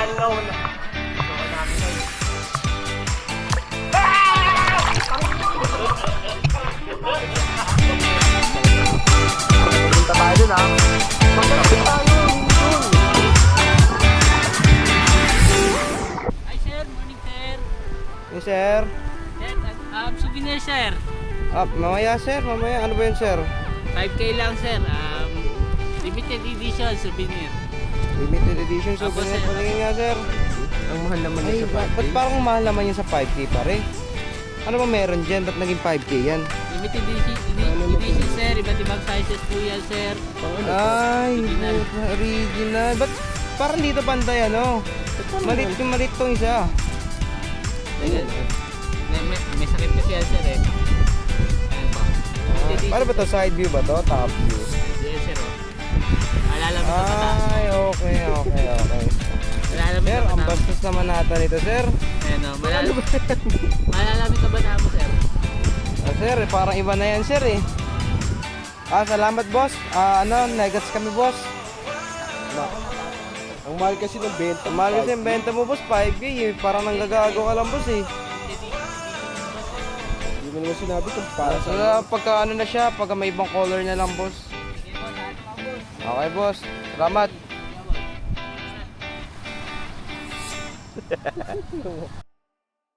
Hello na. Punta tayo dun ha. Magkakapit tayo. Hi sir, morning sir. Yes, sir. Sir, souvenir sir. Mamaya, sir. Mamaya. Ano ba yun, sir? 5K lang sir. Limited edition souvenir. Limited edition Apo, souvenir. sir. Palingin nga, sir. Ang mahal naman Ay, yun sa ba't parang mahal naman yan sa 5K pare? Ano ba meron dyan? Ba't naging 5K yan? Limited edition sir. Iba't ibang sizes po yan sir. Ay, Original. original. Ba't parang dito banda yan, oh? Malit tong isa. May sakit kasi yan sir eh. Ayan po. Limited edition. Paano ba to? Side view ba to? Top view? Yes sir oh. Alala mo ito pata. Ay, okay. Alala mo Sir, ito ang pata. bastos naman nata nito, sir. Ayan o. Malala mo ito bata mo sir. Sir, parang iba na yan, sir eh. Salamat, boss. Nuggets kami, boss. Ang mahal kasi ng benta. Mahal kasi yung benta mo, boss, 5K eh. Parang nanggagago ka lang, boss eh. Hindi mo naman sinabi kung para So, sa pagka ano na siya, pagka may ibang color na lang, boss. Okay, boss. Salamat.